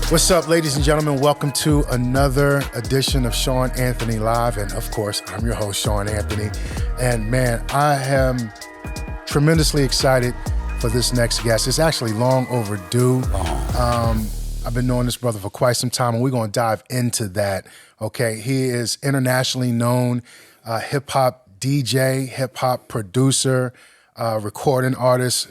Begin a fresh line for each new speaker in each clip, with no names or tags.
What's up, ladies and gentlemen? Welcome to another edition of Sean Anthony Live. And of course, I'm your host, Sean Anthony. And man, I am tremendously excited for this next guest. It's actually long overdue. I've been knowing this brother for quite some time, and we're going to dive into that. Okay, he is internationally known hip-hop DJ, hip-hop producer, recording artist.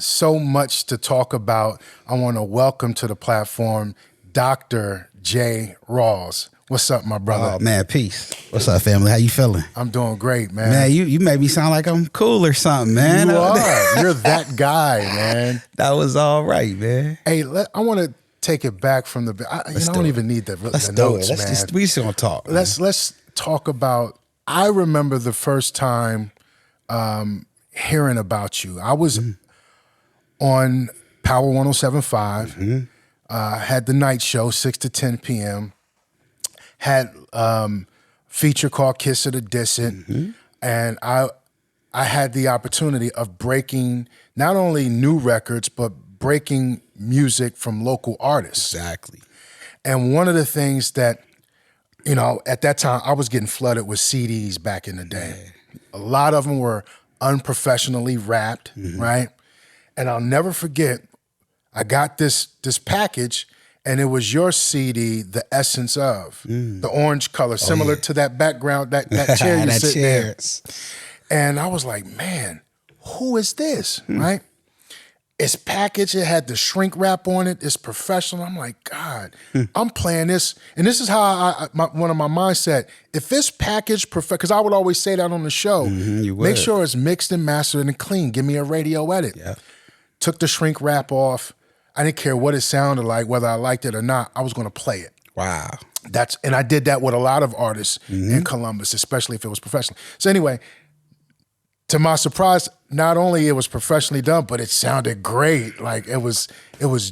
So much to talk about. I want to welcome to the platform Dr. J Rawls. What's up, my brother?
Oh, man, peace. What's up, family? How you feeling?
I'm doing great, man.
Man, you made me sound like I'm cool or something, man.
You are. You're that guy, man.
That was all right, man.
Hey, I want to take it back from the. I don't even need the notes, man.
We just gonna talk.
Let's talk about. I remember the first time hearing about you. I was on Power 107.5. Had the night show 6 to 10 p.m. Had feature called Kiss of the Distant, and I had the opportunity of breaking not only new records but breaking music from local artists.
Exactly.
And one of the things that, you know, at that time I was getting flooded with CDs back in the day. A lot of them were unprofessionally wrapped, right? And I'll never forget, I got this package, and it was your CD, The Essence Of, the orange color, similar to that background, that chair you sit there. And I was like, man, who is this, right? It's packaged, it had the shrink wrap on it, it's professional. I'm like, God, I'm playing this. And this is how one of my mindset, if it's packaged, because I would always say that on the show, make sure it's mixed and mastered and clean. Give me a radio edit.
Yeah.
Took the shrink wrap off. I didn't care what it sounded like, whether I liked it or not. I was going to play it.
Wow.
And I did that with a lot of artists in Columbus, especially if it was professional. So anyway, to my surprise, not only it was professionally done, but it sounded great. Like it was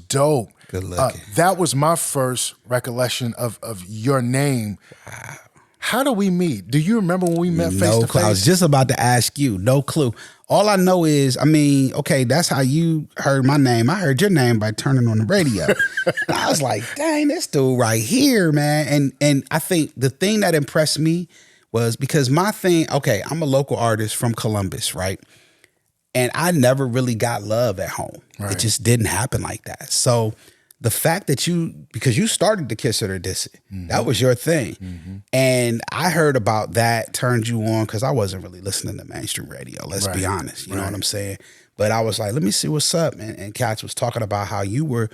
dope.
Good looking.
That was my first recollection of your name. Wow. How do we meet? Do you remember when we met face to face?
I was just about to ask you. No clue. All I know is, okay, that's how you heard my name. I heard your name by turning on the radio. I was like, dang, this dude right here, man. And I think the thing that impressed me was because my thing, okay, I'm a local artist from Columbus, right? And I never really got love at home. Right. It just didn't happen like that. So the fact that because you started the Kiss of the Distant, that was your thing. And I heard about that, turned you on, because I wasn't really listening to mainstream radio, let's be honest. You know what I'm saying? But I was like, let me see what's up. And Cats was talking about how you were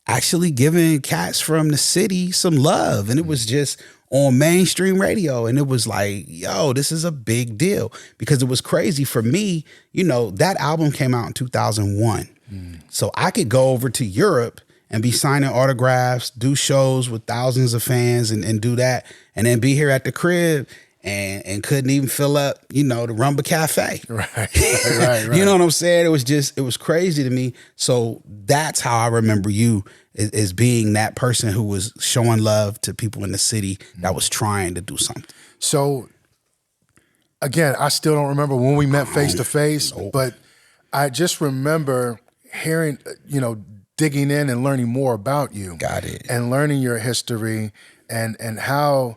actually giving cats from the city some love. And it was just on mainstream radio. And it was like, yo, this is a big deal. Because it was crazy for me, you know, that album came out in 2001. So I could go over to Europe and be signing autographs, do shows with thousands of fans and do that. And then be here at the crib and couldn't even fill up, you know, the Rumba Cafe. Right. You know what I'm saying? It was crazy to me. So that's how I remember you as being that person who was showing love to people in the city that was trying to do something.
So again, I still don't remember when we met face to face, but I just remember hearing, you know, digging in and learning more about you.
Got it.
And learning your history and how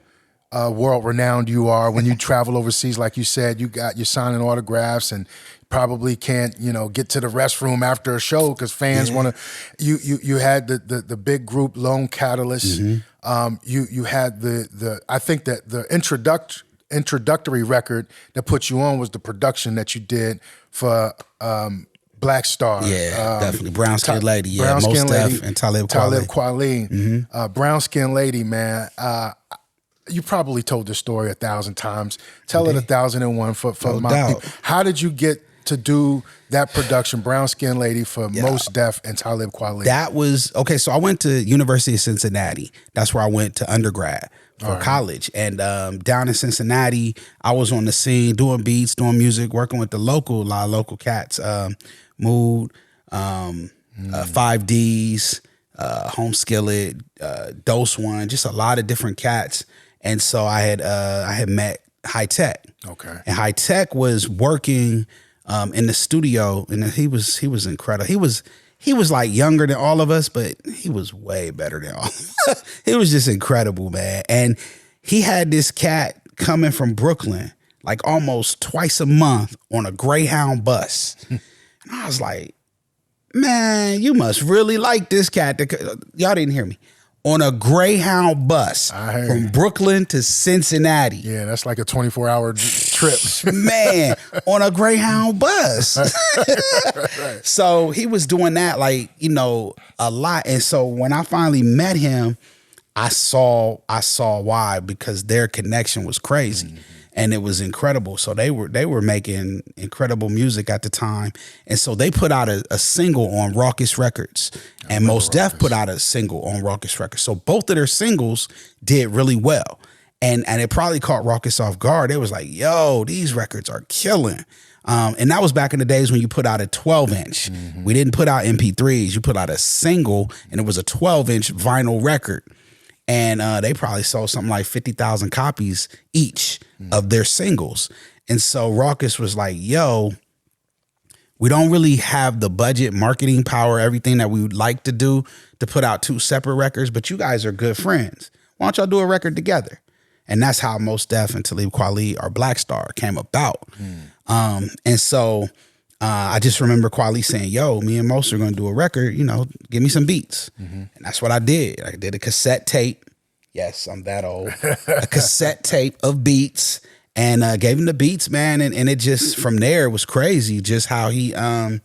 world renowned you are when you travel overseas. Like you said, you're signing autographs and probably can't, you know, get to the restroom after a show because fans want to. You had the big group Lone Catalyst. You had the I think that the introductory record that put you on was the production that you did for Black Star.
Yeah, definitely. Brown Skin Lady. Yeah,
Brown Skin
Most
Lady.
Def and Talib Kweli.
Brown Skin Lady, man. You probably told this story 1,000 times. Tell it 1,001 for
No
my
doubt.
people. How did you get to do that production, Brown Skin Lady, for Most Def and Talib Kweli?
That was, okay, so I went to University of Cincinnati. That's where I went to undergrad for college. And down in Cincinnati, I was on the scene doing beats, doing music, working with a lot of local cats. Mood, 5Ds, Home Skillet, Dose One, just a lot of different cats. And so I had met High Tech.
Okay.
And High Tech was working in the studio, and he was incredible. he was like younger than all of us, but he was way better than all of us. It was just incredible, man. And he had this cat coming from Brooklyn like almost twice a month on a Greyhound bus. And I was like, man, you must really like this cat. Y'all didn't hear me. On a Greyhound bus from Brooklyn to Cincinnati.
Yeah, that's like a 24-hour trip.
Man, on a Greyhound bus.
Right.
So he was doing that like, you know, a lot. And so when I finally met him, I saw why, because their connection was crazy. Mm-hmm. And it was incredible. So they were making incredible music at the time. And so they put out a single on Raucous Records. And Mos Def put out a single on Raucous Records. So both of their singles did really well. And it probably caught Raucous off guard. It was like, yo, these records are killing. And that was back in the days when you put out a 12-inch. Mm-hmm. We didn't put out MP3s. You put out a single, and it was a 12-inch vinyl record. And they probably sold something like 50,000 copies each of their singles. And so Raucous was like, yo, we don't really have the budget, marketing power, everything that we would like to do to put out 2 separate records, but you guys are good friends. Why don't y'all do a record together? And that's how Mos Def and Talib Kweli, or Black Star, came about. And so I just remember Kweli saying, yo, me and Mos are going to do a record, you know, give me some beats. Mm-hmm. And that's what I did. I did a cassette tape. Yes, I'm that old. A cassette tape of beats, and gave him the beats, man. And it just, from there, it was crazy just how he, you know,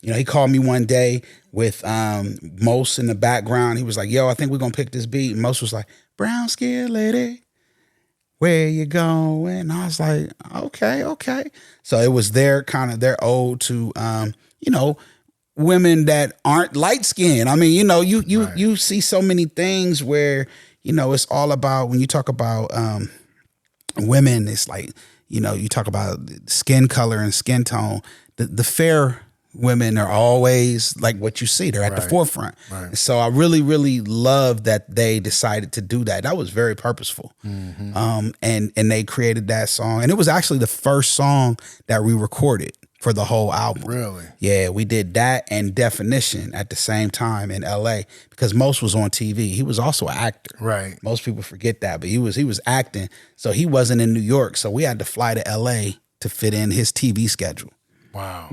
he called me one day with Mos in the background. He was like, yo, I think we're going to pick this beat. And Mos was like, brown skin lady, where you going? And I was like, okay. So it was their ode to, you know, women that aren't light skinned. I mean, you know, you see so many things where, you know, it's all about, when you talk about women, it's like, you know, you talk about skin color and skin tone. The fair women are always like what you see. They're at the forefront. Right. So I really, really love that they decided to do that. That was very purposeful. Mm-hmm. And they created that song. And it was actually the first song that we recorded for the whole album. Really? Yeah, we did that and Definition at the same time in LA, because Mos was on TV. He was also an actor. Right. Most people forget that, but he was acting. So he wasn't in New York. So we had to fly to LA to fit in his TV schedule. Wow.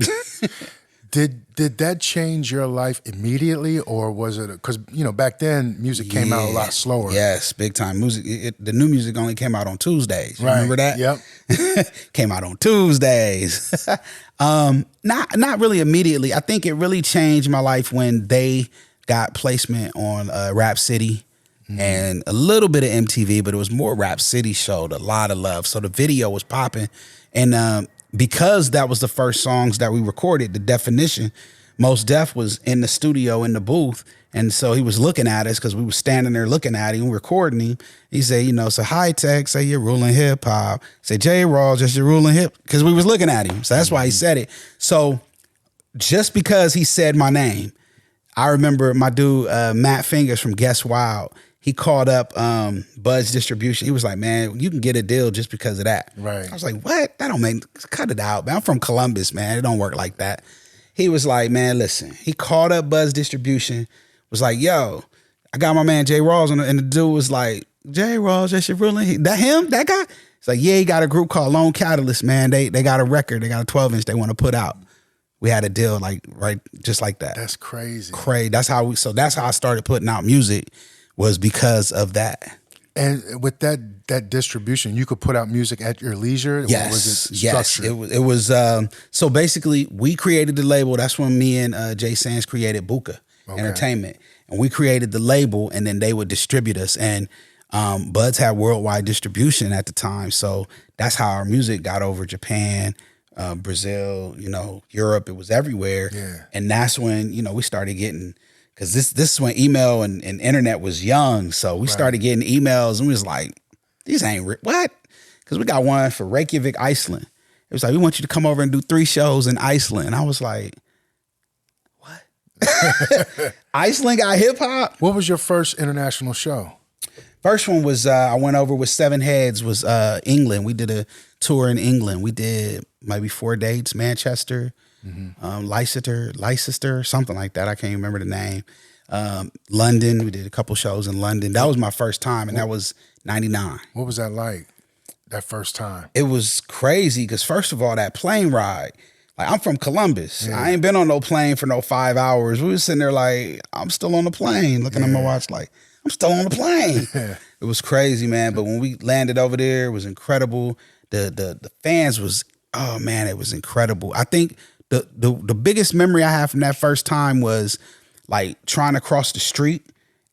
Did that change your life immediately, or was it because, you know, back then music came out a lot slower? Yes, big time. Music. The new music only came out on Tuesdays. You remember that? Yep. Came out on Tuesdays. Not really immediately. I think it really changed my life when they got placement on Rap City and a little bit of MTV, but it was more Rap City showed a lot of love. So the video was popping, and because that was the first songs that we recorded, the Definition, Mos Def was in the studio in the booth. And so he was looking at us because we were standing there looking at him, recording him. He said, you know, so high tech, say you're ruling hip hop. Say J Rawls, just you're ruling hip, because we was looking at him. So that's why he said it. So just because he said my name, I remember my dude, Matt Fingers from Guess Wild, he called up Buzz Distribution. He was like, man, you can get a deal just because of that. Right. I was like, what? That don't make, cut it out, man. I'm from Columbus, man. It don't work like that. He was like, man, listen. He called up Buzz Distribution, was like, yo, I got my man J Rawls, and the dude was like, J Rawls, that shit really, that him? That guy? It's like, yeah, he got a group called Lone Catalyst, man. They got a record. They got a 12-inch they want to put out. We had a deal like just like that. That's crazy. That's how I started putting out music, was because of that. And with that distribution, you could put out music at your leisure? Yes. Or was it structured? Yes. It was so basically we created the label. That's when me and Jay Sands created Buka Entertainment. And we created the label, and then they would distribute us. And Buds had worldwide distribution at the time. So that's how our music got over Japan, Brazil, you know, Europe. It was everywhere. Yeah. And that's when, you know, we started getting, because this is when email and internet was young. So we started getting emails, and we was like, these ain't what? Because we got one for Reykjavik, Iceland. It was like, we want you to come over and do 3 shows in Iceland. And I was like, what? Iceland got hip hop? What was your first international show? First one was, I went over with Seven Heads, was England. We did a tour in England. We did maybe 4 dates, Manchester,
Leicester, something like that. I can't remember the name. London, we did a couple shows in London. That was my first time, and that was 99.
What was that like, that first time?
It was crazy because first of all, that plane ride, like I'm from Columbus. Yeah. I ain't been on no plane for no 5 hours. We was sitting there like, I'm still on the plane, looking at my watch like, I'm still on the plane. It was crazy, man. But when we landed over there, it was incredible. The fans was, oh man, it was incredible. I think the biggest memory I have from that first time was like trying to cross the street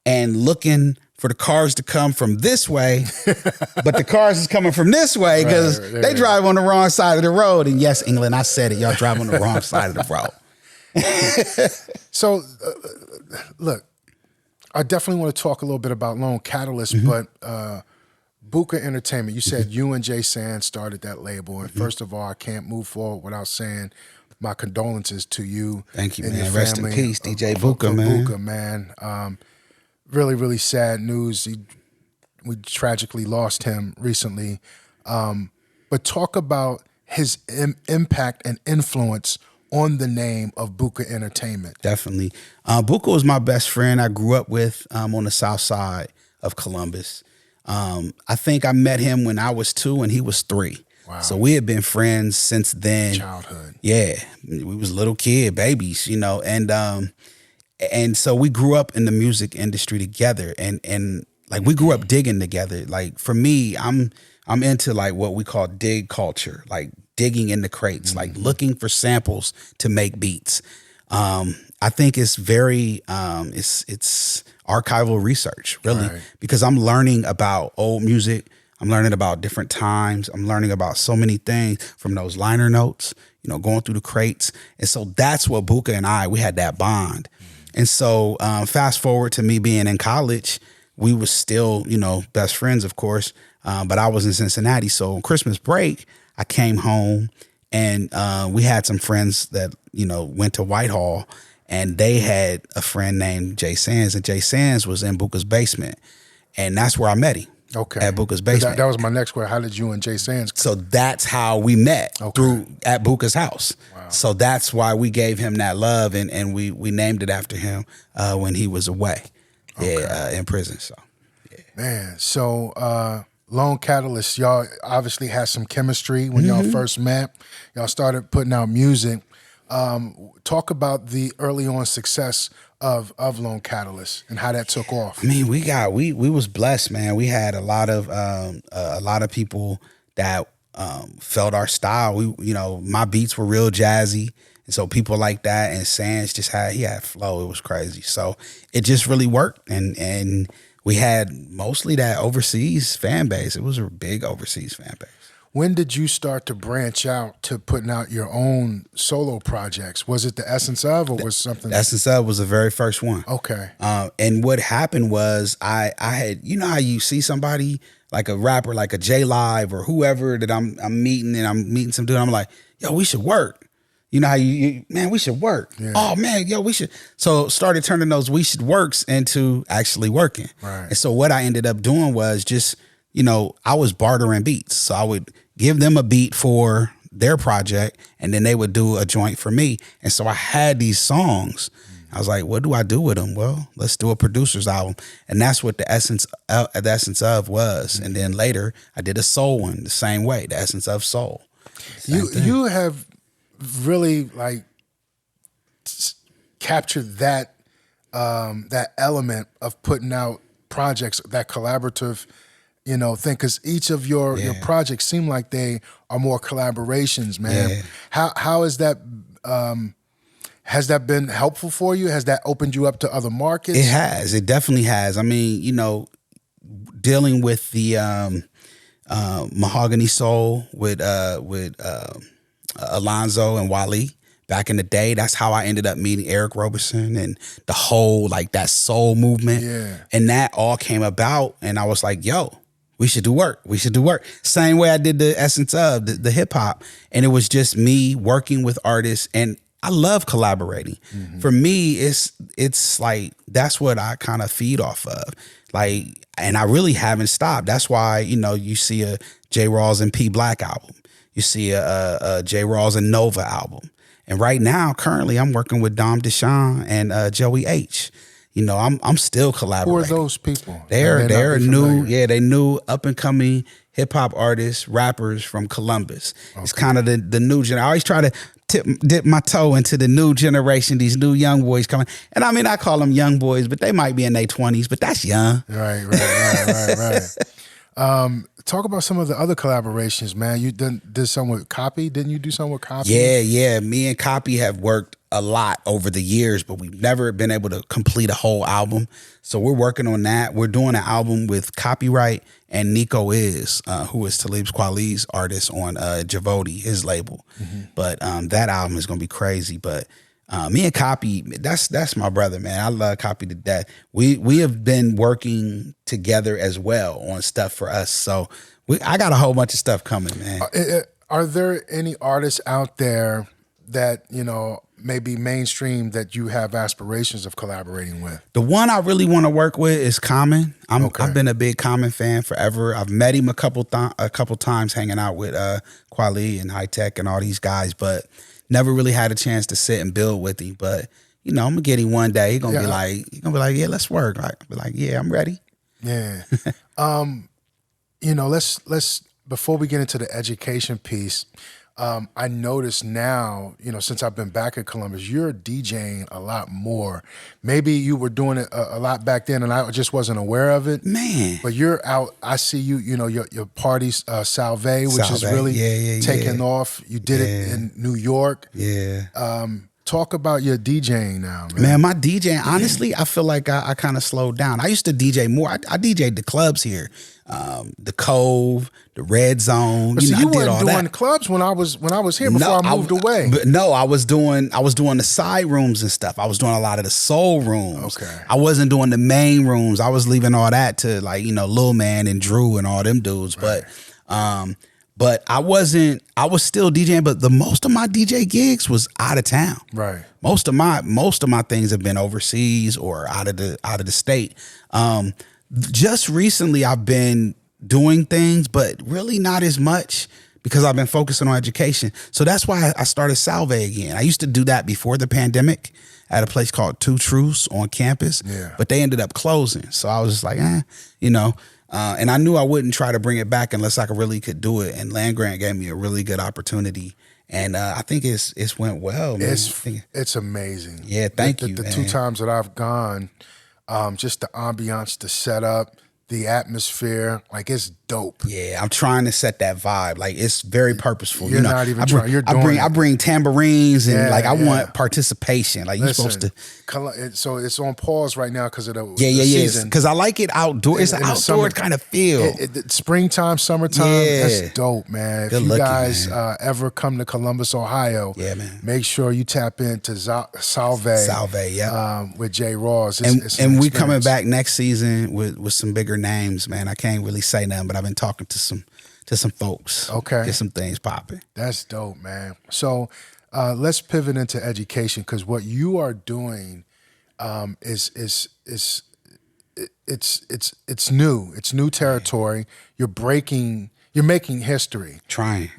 and looking for the cars to come from this way, but the cars is coming from this way because they drive on the wrong side of the road. And yes, England, I said it. Y'all drive on the wrong side of the road.
So, look, I definitely want to talk a little bit about Lone Catalyst, but Buka Entertainment, you said you and Jay Sands started that label. And first of all, I can't move forward without saying my condolences to you.
Thank you,
and
man.
your
Rest in
family
peace, DJ Buka, man.
Buka, man. Really, really sad news. We tragically lost him recently. But talk about his impact and influence on the name of Buka Entertainment.
Definitely. Buka was my best friend I grew up with on the south side of Columbus. I think I met him when I was 2 and he was 3.
Wow.
So we had been friends since then.
Childhood.
Yeah. We was little kid babies, you know, and so we grew up in the music industry together and like we grew up digging together. Like for me, I'm into like what we call dig culture, like digging in the crates, like looking for samples to make beats. I think it's very it's archival research, really, because I'm learning about old music. I'm learning about different times. I'm learning about so many things from those liner notes, you know, going through the crates. And so that's what Buka and we had that bond. And so fast forward to me being in college, we was still, you know, best friends, of course, but I was in Cincinnati. So on Christmas break, I came home and we had some friends that, you know, went to Whitehall and they had a friend named Jay Sands, and Jay Sands was in Buka's basement. And that's where I met him.
Okay.
At Buka's basement.
That was my next question. How did you and Jay Sands come?
So that's how we met at Buka's house. Wow. So that's why we gave him that love and we named it after him when he was away in prison. So yeah. Man,
so Lone Catalyst, y'all obviously had some chemistry when y'all first met. Y'all started putting out music. Talk about the early on success of Lone Catalyst and how that took off.
I mean, we was blessed, man. We had a lot of people that felt our style. We, you know, my beats were real jazzy, and so people like that. And Sands he had flow. It was crazy. So it just really worked, and we had mostly that overseas fan base. It was a big overseas fan base.
When did you start to branch out to putting out your own solo projects? Was it the Essence Of, or was something?
The Essence Of was the very first one.
Okay.
And what happened was I had, you know how you see somebody like a rapper, like a J Live or whoever that I'm meeting, and I'm meeting some dude. I'm like, yo, we should work. You know how man, we should work. Yeah. Oh man, yo, we should. So started turning those we should works into actually working.
Right.
And so what I ended up doing was just, you know, I was bartering beats. So I would give them a beat for their project, and then they would do a joint for me. And so I had these songs. I was like, what do I do with them? Well, let's do a producer's album. And that's what the Essence Of was. And then later I did a soul one the same way, the Essence of Soul.
You have really like captured that that element of putting out projects, that collaborative, you know, thing, because each of your projects seem like they are more collaborations, man. Yeah. How is that? Has that been helpful for you? Has that opened you up to other markets?
It has. It definitely has. I mean, you know, dealing with the Mahogany Soul with Alonzo and Wally back in the day. That's how I ended up meeting Eric Roberson and the whole like that soul movement.
Yeah.
And that all came about, and I was like, yo, we should do work. We should do work. Same way I did the Essence Of the hip hop. And it was just me working with artists, and I love collaborating. For me, it's like, that's what I kind of feed off of. Like, and I really haven't stopped. That's why, you know, you see a J Rawls and P Black album. You see a J Rawls and Nova album. And right now, currently, I'm working with Dom Deshawn and Joey H. You know, I'm still
Who
collaborating.
are those people?
They're new, they new up and coming hip hop artists, rappers from Columbus. Okay. It's kind of the new generation. I always try to dip my toe into the new generation, these new young boys coming. And I mean, I call them young boys, but they might be in their 20s, but that's young.
Right. Talk about some of the other collaborations, man. You did some with Copy. Didn't you do something with Copy?
Yeah. Me and Copy have worked a lot over the years, but we've never been able to complete a whole album. So we're working on that. We're doing an album with Copyright and Nico who is Talib's Kweli's artist on Javoti, his label. Mm-hmm. But that album is going to be crazy. But me and Copy, that's my brother, man. I love Copy to death. We have been working together as well on stuff for us. So I got a whole bunch of stuff coming, man.
Are there any artists out there that, you know, maybe mainstream that you have aspirations of collaborating with?
The one I really want to work with is Common. I've been a big Common fan forever. I've met him a couple times hanging out with Kweli and High Tech and all these guys, but never really had a chance to sit and build with him. But you know, I'm gonna get him one day. He's gonna be like, yeah, let's work. I'll be like, yeah, I'm ready.
Yeah. You know, let's before we get into the education piece. I notice now, you know, since I've been back in Columbus, you're DJing a lot more. Maybe you were doing it a lot back then and I just wasn't aware of it.
Man.
But you're out, I see you, you know, your parties, Salve, which is really taking off. You did it in New York.
Yeah.
Talk about your DJing now, man.
Man, my DJing, honestly, I feel like I kind of slowed down. I used to DJ more. I DJ'd the clubs here, the Cove, the Red Zone.
But you weren't doing clubs when I was here before I moved away.
But no, I was doing the side rooms and stuff. I was doing a lot of the soul rooms.
Okay.
I wasn't doing the main rooms. I was leaving all that to like, you know, Lil Man and Drew and all them dudes. Right. But I was still DJing, but the most of my DJ gigs was out of town.
Right.
Most of my things have been overseas or out of the state. Just recently I've been doing things, but really not as much because I've been focusing on education. So that's why I started Salve again. I used to do that before the pandemic at a place called Two Truths on campus, but they ended up closing. So I was just like, you know, and I knew I wouldn't try to bring it back unless I really could do it. And Land Grant gave me a really good opportunity. And I think it's went well, man.
It's amazing.
Yeah, thank you,
The
man.
2 times that I've gone, just the ambiance, the setup, the atmosphere, like it's dope.
Yeah, I'm trying to set that vibe. Like it's very purposeful.
You're not even trying. You're doing it.
I bring tambourines and I want participation. Like you're supposed to.
So it's on pause right now because of the
season. Because I like it outdoor. It's an outdoor kind of feel.
Springtime, summertime. Yeah. That's dope, man. If you guys ever come to Columbus, Ohio,
man,
make sure you tap into Salve, with J Rawls.
And we coming back next season with some bigger names, man. I can't really say nothing, but I've been talking to some folks.
Okay.
Get some things popping.
That's dope, man. So let's pivot into education because what you are doing is new. It's new territory. You're making history.
Trying.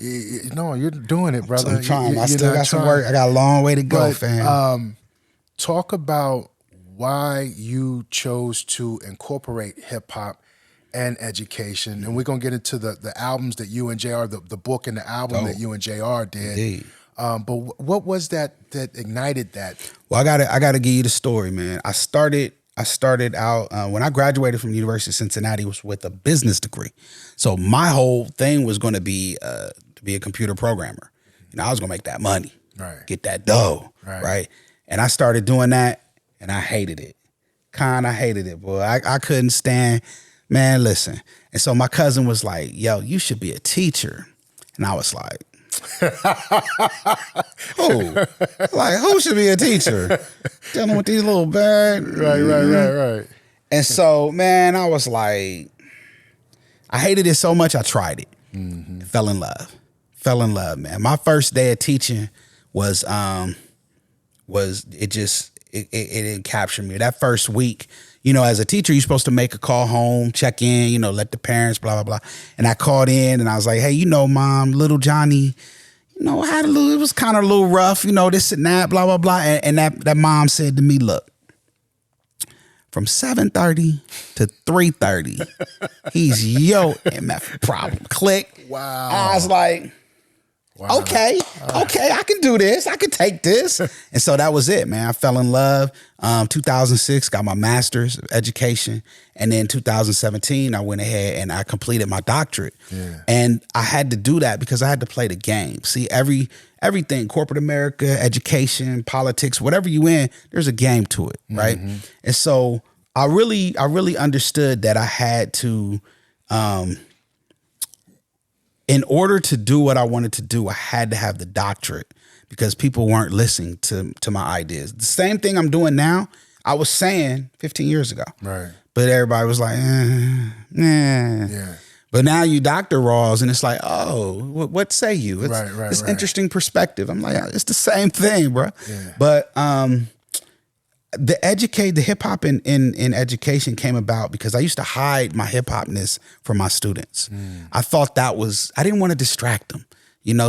No, you're doing it, brother.
I'm trying. I still got some work. I got a long way to go, fam.
Talk about why you chose to incorporate hip hop and education, and we're gonna get into the albums that you and JR, the book and the album that you and JR did.
Indeed.
But what was that ignited that?
Well, I gotta give you the story, man. I started out when I graduated from the University of Cincinnati was with a business degree, so my whole thing was going to be to be a computer programmer. You know, I was gonna make that money,
right?
Get that dough, right? And I started doing that. And I hated it. I hated it, boy. I couldn't stand, man, listen. And so my cousin was like, yo, you should be a teacher. And I was like, who? Like, who should be a teacher? Dealing with these little birds.
Right.
And so, man, I was like, I hated it so much, I tried it. Mm-hmm. Fell in love, man. My first day of teaching was it didn't capture me. That first week, you know, as a teacher, you're supposed to make a call home, check in, you know, let the parents, blah, blah, blah. And I called in and I was like, hey, you know, Mom, little Johnny, it was kind of a little rough, this and that, blah, blah, blah. And that mom said to me, look, from 7:30 to 3:30, he's your MF problem. Click.
Wow.
I was like, okay, I can do this. I can take this. And so that was it, man. I fell in love. 2006, got my master's of education. And then 2017, I went ahead and I completed my doctorate.
Yeah.
And I had to do that because I had to play the game. See, everything, corporate America, education, politics, whatever you in, there's a game to it, right? Mm-hmm. And so I really understood that I had to, in order to do what I wanted to do, I had to have the doctorate because people weren't listening to my ideas. The same thing I'm doing now, I was saying 15 years ago.
Right.
But everybody was like,
Yeah.
But now you Dr. Rawls, and it's like, oh, what say you? It's
right.
interesting perspective. I'm like, it's the same thing, bro.
Yeah.
But the hip hop in education came about because I used to hide my hip hopness from my students. I thought I didn't want to distract them,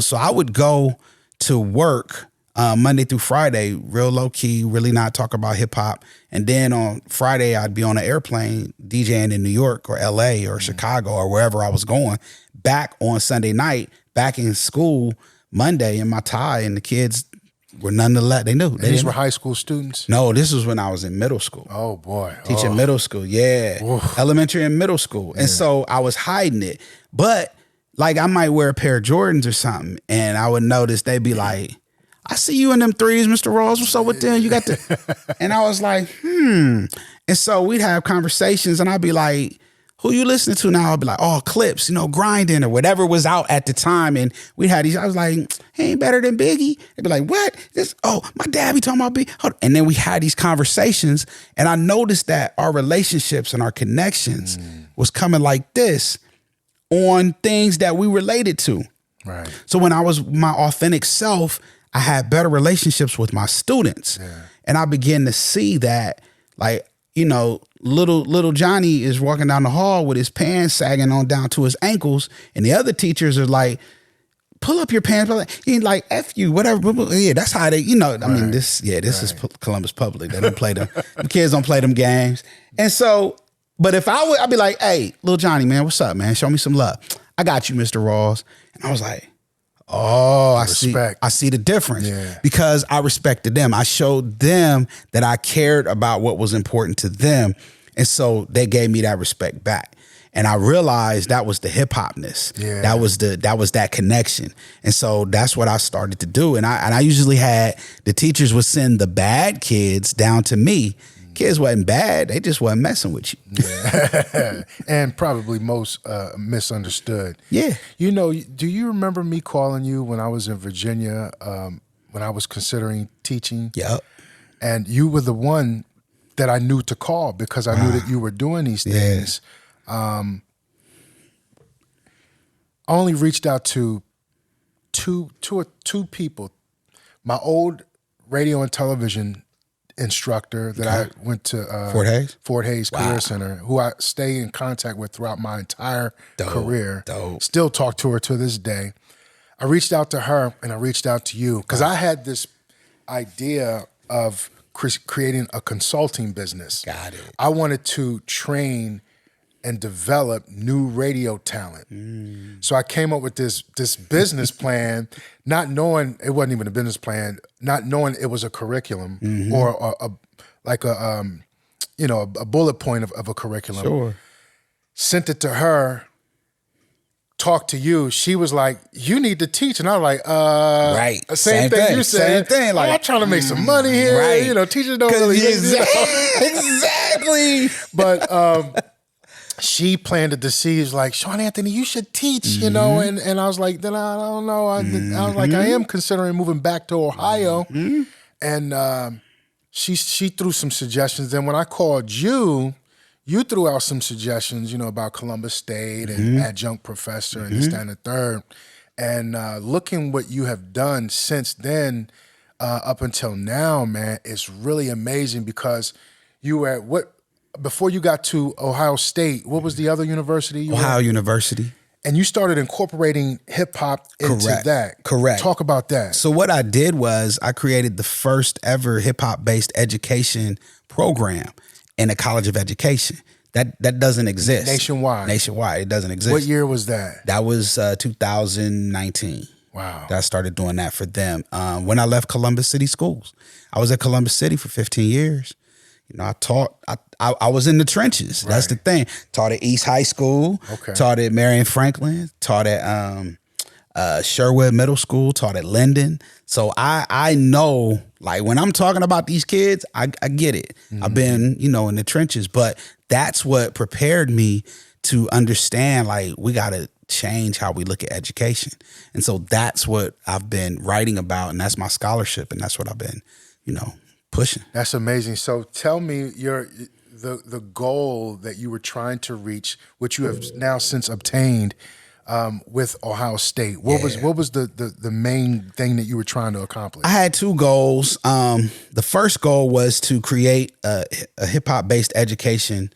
so I would go to work Monday through Friday, real low key, really not talk about hip hop. And then on Friday, I'd be on an airplane DJing in New York or LA or Chicago or wherever I was going. Back on Sunday night, back in school Monday in my tie, and the kids were nonetheless, they knew.
These were high school students?
No, this was when I was in middle school.
Oh, boy.
Teaching middle school, yeah. Oof. Elementary and middle school. And so I was hiding it. But like I might wear a pair of Jordans or something, and I would notice they'd be like, I see you in them threes, Mr. Rawls. What's up with them? You got the... And I was like, And so we'd have conversations, and I'd be like, who you listening to now? I'd be like, oh, Clips, grinding or whatever was out at the time. And we had these, I was like, he ain't better than Biggie. They'd be like, what? My dad be talking about Biggie. And then we had these conversations, and I noticed that our relationships and our connections was coming like this on things that we related to.
Right.
So when I was my authentic self, I had better relationships with my students. Yeah. And I began to see that, like, little Johnny is walking down the hall with his pants sagging on down to his ankles. And the other teachers are like, pull up your pants. He's like, F you, whatever. Yeah, that's how they, I mean, this is Columbus Public. They don't play them. The kids don't play them games. And so, but if I'd be like, hey, little Johnny, man, what's up, man? Show me some love. I got you, Mr. Rawls. And I was like, oh, I see the difference because I respected them. I showed them that I cared about what was important to them. And so they gave me that respect back. And I realized that was the hip hopness. Yeah. That was that connection. And so that's what I started to do. And I usually had the teachers would send the bad kids down to me. Kids wasn't bad. They just wasn't messing with you.
Yeah. And probably most misunderstood.
Yeah.
Do you remember me calling you when I was in Virginia, when I was considering teaching?
Yep.
And you were the one that I knew to call because I knew that you were doing these things. I only reached out to two people. My old radio and television instructor that I went to Fort Hayes Career Center, who I stay in contact with throughout my entire career. Still talk to her to this day. I reached out to her and I reached out to you because I had this idea of creating a consulting business.
Got it.
I wanted to train and develop new radio talent. So I came up with this business plan, not knowing it wasn't even a business plan, not knowing it was a curriculum or a bullet point of a curriculum.
Sure.
Sent it to her, talked to you. She was like, you need to teach. And I was like,
right.
Same thing you said.
Same thing. Like,
I'm trying to make some money here.
Right.
Teachers don't really
Exactly.
But she planted the seeds like, Sean Anthony, you should teach, and I was like, then I don't know. I was like, I am considering moving back to Ohio. And she threw some suggestions. Then when I called you, you threw out some suggestions, about Columbus State and adjunct professor and this, that, and the third. And looking what you have done since then up until now, man, it's really amazing because you were at before you got to Ohio State, what was the other university?
Ohio University.
And you started incorporating hip hop into
Correct.
that.
Correct.
Talk about that.
So what I did was I created the first ever hip hop based education program in a college of education. That doesn't exist.
Nationwide.
It doesn't exist.
What year was that?
That was 2019.
Wow.
That I started doing that for them. When I left Columbus City Schools, I was at Columbus City for 15 years. You know, I taught. I was in the trenches. Right. That's the thing. Taught at East High School.
Okay.
Taught at Marion Franklin. Taught at Sherwood Middle School. Taught at Linden. So I know, like, when I'm talking about these kids, I get it. Mm-hmm. I've been, you know, in the trenches, but that's what prepared me to understand, like, we got to change how we look at education. And so that's what I've been writing about, and that's my scholarship, and that's what I've been, you know, pushing.
That's amazing. So tell me the goal that you were trying to reach, which you have now since obtained with Ohio State. What was the main thing that you were trying to accomplish?
I had two goals. The first goal was to create a hip hop based education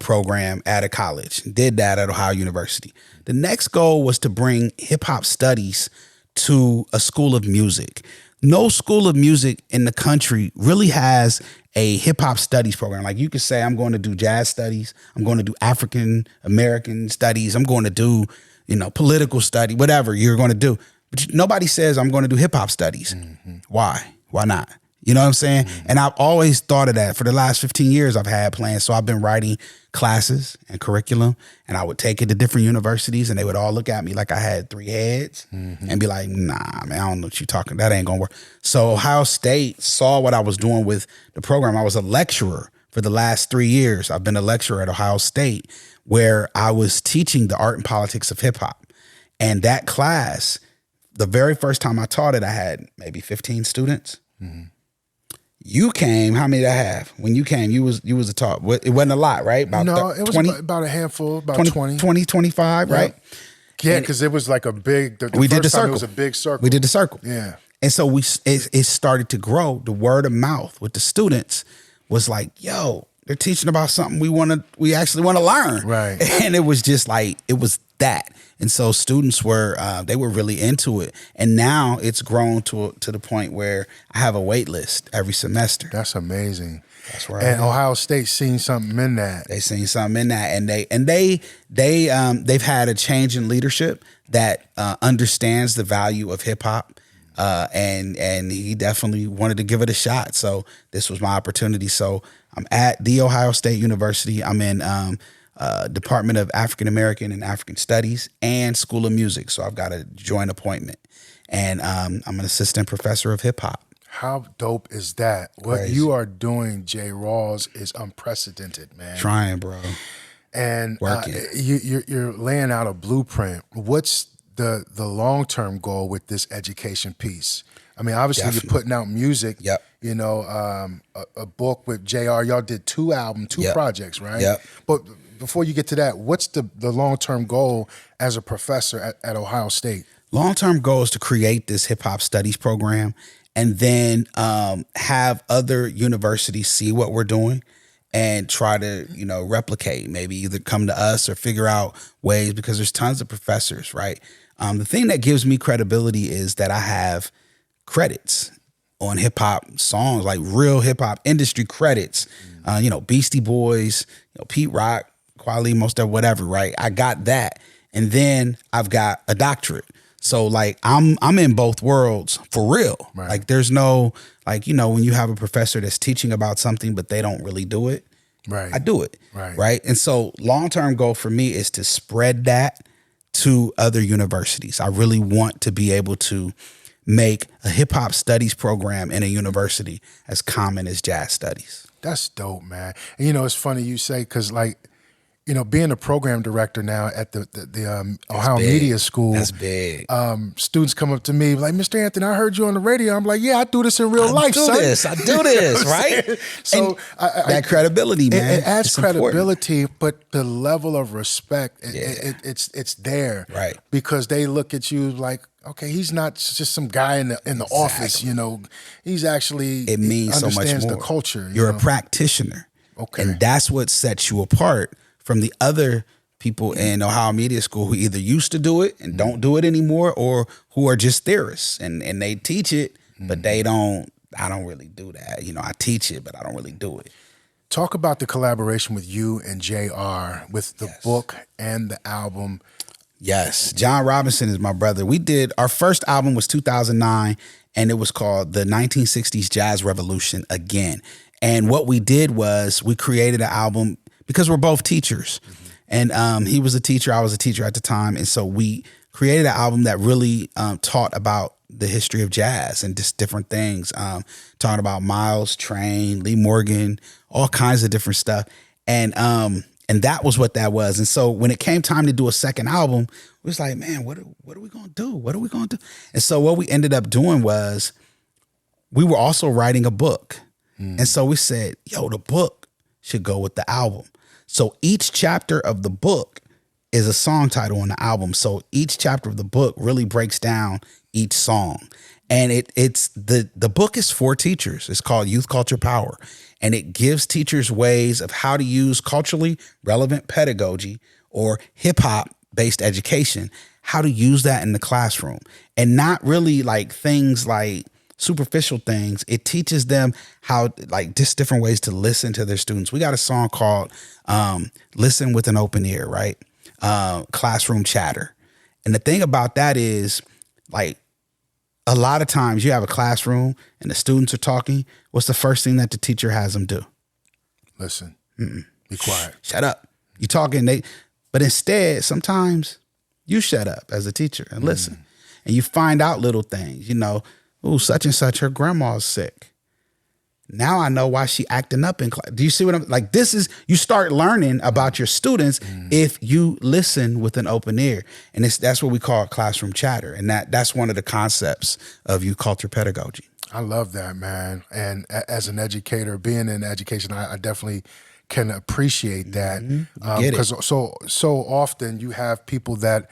program at a college. Did that at Ohio University. The next goal was to bring hip hop studies to a school of music. No school of music in the country really has a hip hop studies program. Like, you could say, I'm going to do jazz studies. I'm going to do African American studies. I'm going to do, you know, political study, whatever you're going to do. But nobody says I'm going to do hip hop studies. Mm-hmm. Why? Why not? You know what I'm saying? Mm-hmm. And I've always thought of that. For the last 15 years, I've had plans. So I've been writing classes and curriculum, and I would take it to different universities, and they would all look at me like I had three heads and be like, nah, man, I don't know what you're talking. That ain't going to work. So Ohio State saw what I was doing with the program. I was a lecturer for the last 3 years. I've been a lecturer at Ohio State, where I was teaching the art and politics of hip hop. And that class, the very first time I taught it, I had maybe 15 students. Mm-hmm. You came, how many did I have? When you came, you was a talk. It wasn't a lot, right?
About it was 20, about a handful, about 20.
25, right?
Yeah, because it was like a big,
we did the circle.
It was a big circle.
We did the circle.
Yeah.
And so it started to grow. The word of mouth with the students was like, yo, they're teaching about something we actually want to learn.
Right.
And it was just like, it was that. And so students were really into it. And now it's grown to the point where I have a wait list every semester.
That's amazing.
That's right.
And Ohio State seen something in that.
They seen something in that, and they've had a change in leadership that understands the value of hip hop. And he definitely wanted to give it a shot. So this was my opportunity. So I'm at The Ohio State University. I'm in Department of African American and African Studies and School of Music. So I've got a joint appointment, and I'm an assistant professor of hip hop.
How dope is that? What
Crazy.
You are doing, J Rawls, is unprecedented, man.
Trying, bro.
And you're laying out a blueprint. What's the long-term goal with this education piece? I mean, obviously Definitely. You're putting out music.
Yep.
You know, a book with JR. Y'all did two
Yep.
projects, right?
Yep.
But before you get to that, what's the long-term goal as a professor at Ohio State?
Long-term goal is to create this hip hop studies program, and then have other universities see what we're doing and try to, you know, replicate, maybe either come to us or figure out ways, because there's tons of professors, right? The thing that gives me credibility is that I have credits on hip hop songs, like real hip hop industry credits. You know, Beastie Boys, you know, Pete Rock, Kweli, most of whatever, right? I got that. And then I've got a doctorate. So like I'm in both worlds for real.
Right.
Like there's no, like, you know, when you have a professor that's teaching about something but they don't really do it.
Right.
I do it.
Right.
Right. And so long-term goal for me is to spread that to other universities. I really want to be able to make a hip hop studies program in a university as common as jazz studies.
That's dope, man. And you know, it's funny you say, because like, you know, being a program director now at the Ohio Media School.
That's big.
Students come up to me like, Mr. Anthony, I heard you on the radio. I'm like, yeah, I do this in real life, son.
I do this, right?
So
that credibility, man.
It adds credibility,
important.
but the level of respect, it's there.
Right.
Because they look at you like, okay, he's not just some guy in the office, you know. He's actually,
it means so much more.
Understands the culture.
You're a practitioner.
Okay.
And that's what sets you apart from the other people in Ohio Media School who either used to do it and don't do it anymore, or who are just theorists and they teach it, but I don't really do that. You know, I teach it, but I don't really do it.
Talk about the collaboration with you and JR with the book and the album.
Yes. John Robinson is my brother. We did, our first album was 2009, and it was called The 1960s Jazz Revolution Again. And what we did was we created an album because we're both teachers. And he was a teacher, I was a teacher at the time. And so we created an album that really taught about the history of jazz and just different things. Talking about Miles, Train, Lee Morgan, all kinds of different stuff. And that was what that was. And so when it came time to do a second album, we was like, man, what are we going to do? What are we going to do? And so what we ended up doing was we were also writing a book. And so we said, yo, the book should go with the album. So each chapter of the book is a song title on the album. So each chapter of the book really breaks down each song. And it's the book is for teachers. It's called Youth Culture Power. And it gives teachers ways of how to use culturally relevant pedagogy or hip hop based education, how to use that in the classroom, and not really like things like superficial things. It teaches them how, like, just different ways to listen to their students. We got a song called Listen with an Open Ear, right? Classroom chatter. And the thing about that is, like, a lot of times you have a classroom and the students are talking. What's the first thing that the teacher has them do?
Listen. Be quiet.
Shut up. You talking, but instead, sometimes you shut up as a teacher and listen. And you find out little things, you know, ooh, such and such, her grandma's sick. Now I know why she acting up in class. Do you see what I'm like? This is, you start learning about your students if you listen with an open ear. And that's what we call classroom chatter. And that's one of the concepts of youth culture pedagogy.
I love that, man. And as an educator, being in education, I definitely can appreciate that. Because so often you have people that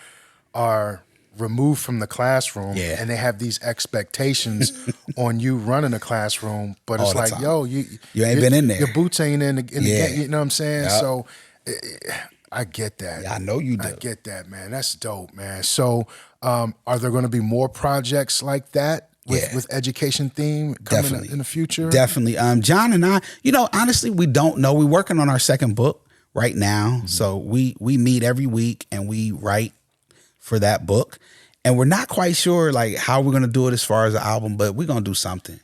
are removed from the classroom and they have these expectations on you running a classroom, but it's like, yo, you
ain't been in there.
Your boots ain't in the game, you know what I'm saying? Yep. So I get that.
Yeah, I know you do.
I get that, man. That's dope, man. So are there going to be more projects like that with education theme coming in the future?
Definitely. John and I, you know, honestly, we don't know. We're working on our second book right now. So we meet every week and we write for that book. And we're not quite sure like how we're going to do it as far as the album, but we're going to do something.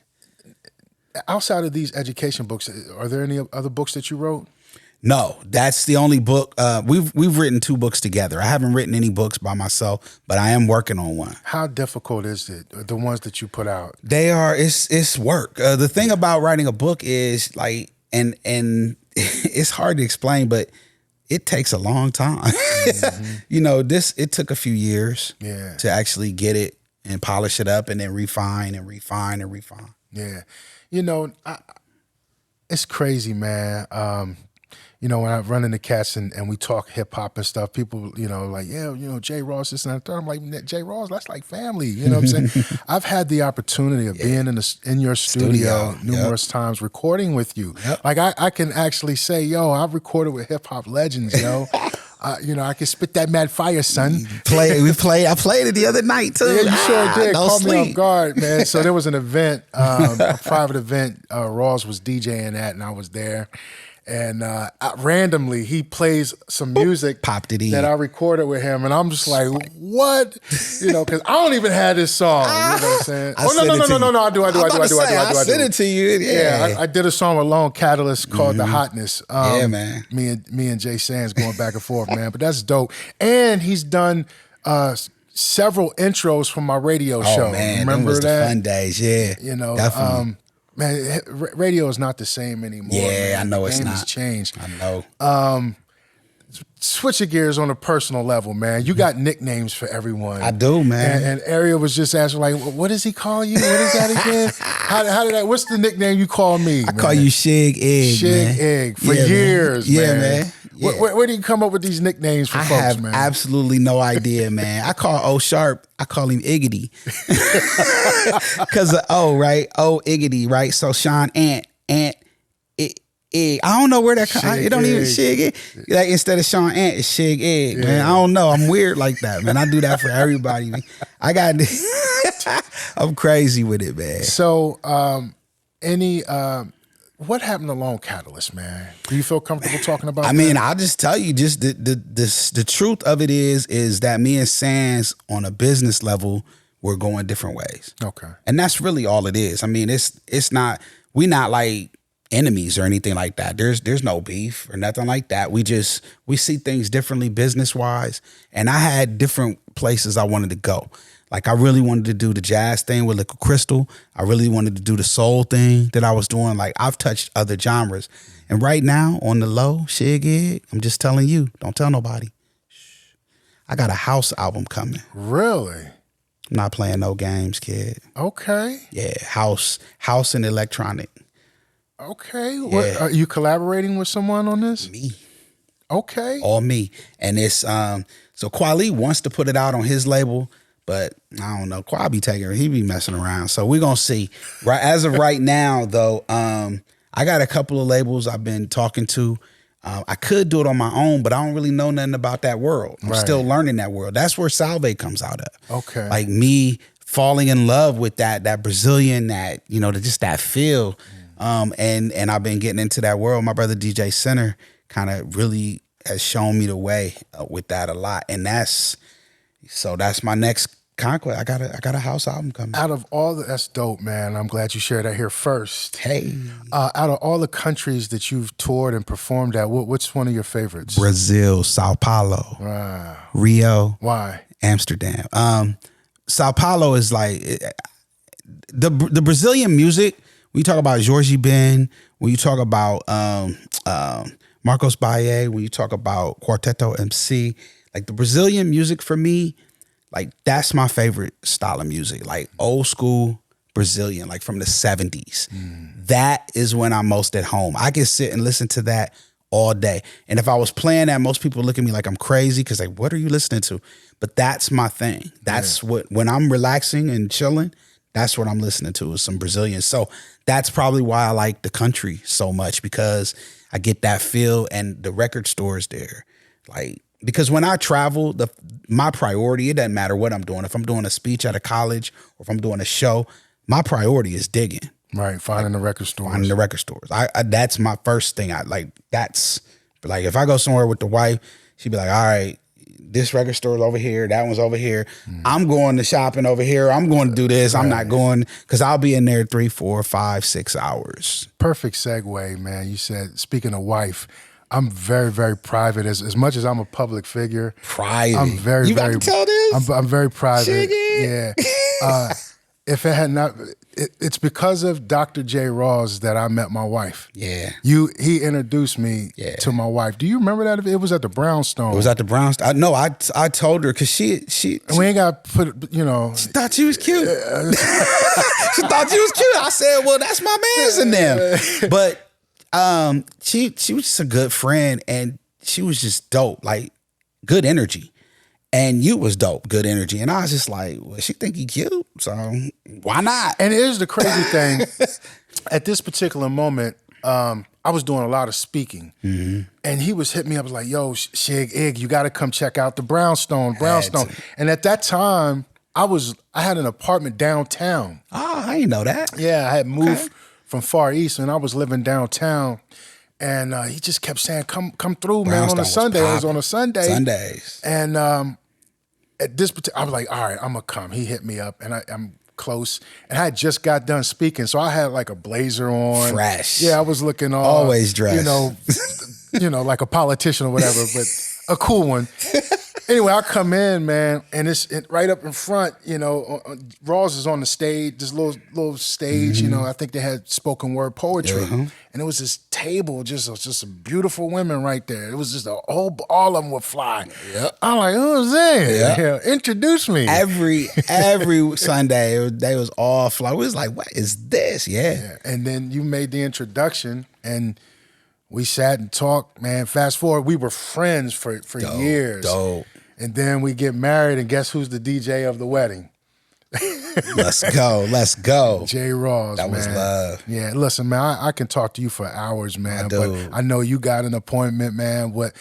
Outside of these education books, are there any other books that you wrote?
No, that's the only book. We've written 2 books together. I haven't written any books by myself, but I am working on one.
How difficult is it, the ones that you put out?
They are, it's work. The thing about writing a book is like, and it's hard to explain, but it takes a long time. You know, it took a few years to actually get it and polish it up and then refine and refine and refine. Yeah.
You know, it's crazy, man. You know, when I run into cats and we talk hip hop and stuff, people, you know, like, yeah, you know, J Rawls, this and that. I'm like, J Rawls, that's like family. You know what I'm saying? I've had the opportunity of being in your studio numerous times recording with you. Like I can actually say, yo, I've recorded with hip hop legends, yo. You know, I can spit that mad fire, son.
I played it the other night too.
Yeah, you sure did. Caught me off guard, man. So there was an event, a private event. Rawls was DJing at, and I was there. And randomly, he plays some music
popped it in
that I recorded with him, and I'm just like, what? You know, because I don't even have this song. You know what I'm saying? No, I do.
I sent it to you.
Yeah, I did a song with Lone Catalyst called "The Hotness."
Yeah, man.
Me and Jay Sands going back and forth, man. But that's dope. And he's done several intros from my radio show.
Oh man,
remember
that?
The
fun days, yeah.
You know,
definitely.
Man, radio is not the same anymore.
Yeah,
man.
I know it's not.
The game has changed.
I know.
Switching gears on a personal level, man. You got nicknames for everyone.
I do, man.
And Ariel was just asking, like, what does he call you? What is that again? How did that? What's the nickname you call me?
I call you Shig Egg.
Shig Egg for years, man.
Yeah, man. Yeah.
Where do you come up with these nicknames for folks,
have
man?
Absolutely no idea, man. I call O Sharp, I call him Iggity. Because of O, right? O Iggity, right? So Sean Ant, Egg. I don't know where that comes. It don't even
Egg.
Shig Egg. Like instead of Sean Ant, it's Shig Egg.
Yeah.
Man, I don't know. I'm weird like that, man. I do that for everybody. I got. I'm crazy with it, man.
So, what happened to Lone Catalyst, man? Do you feel comfortable talking about?
I mean, I'll just tell you, just the truth of it is that me and Sans on a business level, we're going different ways.
Okay,
and that's really all it is. I mean, it's not, we not like enemies or anything like that. There's no beef or nothing like that. We see things differently business wise, and I had different places I wanted to go. Like I really wanted to do the jazz thing with Liquid Crystal. I really wanted to do the soul thing that I was doing. Like I've touched other genres. And right now on the low, Shig Egg, I'm just telling you, don't tell nobody. Shh. I got a house album coming.
Really?
I'm not playing no games, kid.
Okay.
Yeah, house and electronic.
Okay.
Yeah.
What, are you collaborating with someone on this?
Me.
Okay.
All me. And it's so Kweli wants to put it out on his label. But I don't know. Kweli be taking it. He be messing around. So we're going to see. Right as of right now, though, I got a couple of labels I've been talking to. I could do it on my own, but I don't really know nothing about that world. I'm still learning that world. That's where Salve comes out of.
Okay.
Like me falling in love with that Brazilian, that, you know, just that feel. And I've been getting into that world. My brother DJ Center kind of really has shown me the way with that a lot. And that's my next conquest. I got a house album coming.
Out of all that's dope, man. I'm glad you shared that here first.
Hey.
Out of all the countries that you've toured and performed at, what's one of your favorites?
Brazil, Sao Paulo,
Wow.
Rio.
Why?
Amsterdam. Sao Paulo is like the Brazilian music. When you talk about Jorge Ben, when you talk about Marcos Baye, when you talk about Quarteto MC, like the Brazilian music for me, like that's my favorite style of music, like old school Brazilian, like from the 70s. That is when I'm most at home. I can sit and listen to that all day. And if I was playing that, most people look at me like I'm crazy because like, what are you listening to? But that's my thing. That's what, when I'm relaxing and chilling, that's what I'm listening to is some Brazilian. So that's probably why I like the country so much, because I get that feel, and the record stores there. Like, because when I travel, my priority, it doesn't matter what I'm doing. If I'm doing a speech at a college or if I'm doing a show, my priority is digging.
Right, finding the record stores.
Finding the record stores. I that's my first thing. I like, that's like, if I go somewhere with the wife, she'd be like, all right, this record store's over here, that one's over here. I'm going to shopping over here. I'm going to do this. I'm not going, because I'll be in there 3, 4, 5, 6 hours.
Perfect segue, man. You said, speaking of wife, I'm very, very private. As much as I'm a public figure,
Private.
I'm very,
you
very.
got to tell this?
I'm very private.
Shiggy.
Yeah. If it had not, it's because of Dr. J Rawls that I met my wife.
Yeah.
He introduced me to my wife. Do you remember that? It was at the Brownstone.
It was at the Brownstone. No, I told her because she
we ain't got to put, you know.
She thought she was cute. She thought she was cute. I said, well, that's my man's in them. But she was just a good friend, and she was just dope, like good energy. And you was dope, good energy. And I was just like, well, she think he cute, so why not?
And here's the crazy thing. At this particular moment, I was doing a lot of speaking. And he was hitting me up like, yo, Shig Egg, you got to come check out the Brownstone. And at that time, I had an apartment downtown.
Oh, I didn't know that.
Yeah, I had moved from Far East, and I was living downtown. And he just kept saying, come through, man, on a Sunday. It was on a Sunday.
Sundays.
And at this particular, I was like, all right, I'm going to come. He hit me up, and I'm close. And I had just got done speaking, so I had like a blazer on.
Fresh.
Yeah, I was looking all.
Always dressed.
You know, like a politician or whatever, but a cool one. Anyway, I come in, man, and it's right up in front, you know, Rawls is on the stage, this little stage, you know, I think they had spoken word poetry. And it was this table, just some beautiful women right there. It was just all of them would fly.
Yep.
I'm like, who's that? Yeah. Introduce me.
Every Sunday, they was all fly. We was like, what is this? Yeah.
And then you made the introduction, and we sat and talked, man. Fast forward, we were friends for years.
Dope.
And then we get married, and guess who's the DJ of the wedding?
Let's go. Let's go.
J Rawls,
That
man.
was love.
Yeah, listen, man, I can talk to you for hours, man.
do.
But I know you got an appointment, man. But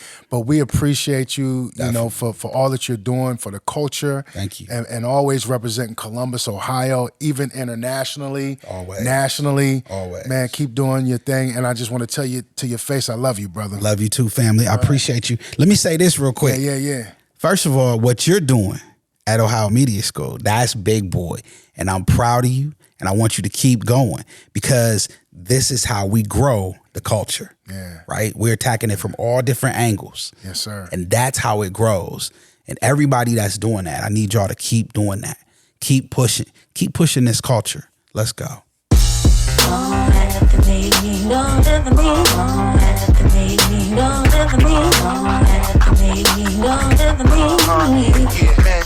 we appreciate you, you know, for all that you're doing for the culture.
Thank you.
And always representing Columbus, Ohio, even internationally,
Always.
nationally.
Always.
Man, keep doing your thing. And I just want to tell you to your face, I love you, brother.
Love you too, family. I appreciate you. Let me say this real quick.
Yeah.
First of all, what you're doing at Ohio Media School, that's big boy. And I'm proud of you. And I want you to keep going because this is how we grow the culture.
Yeah.
Right? We're attacking it from all different angles.
Yes, sir.
And that's how it grows. And everybody that's doing that, I need y'all to keep doing that. Keep pushing. Keep pushing this culture. Let's go.
Don't have to make me, don't ever me, don't have to make me, don't ever me, don't have to make me, don't ever me.
Yeah, man.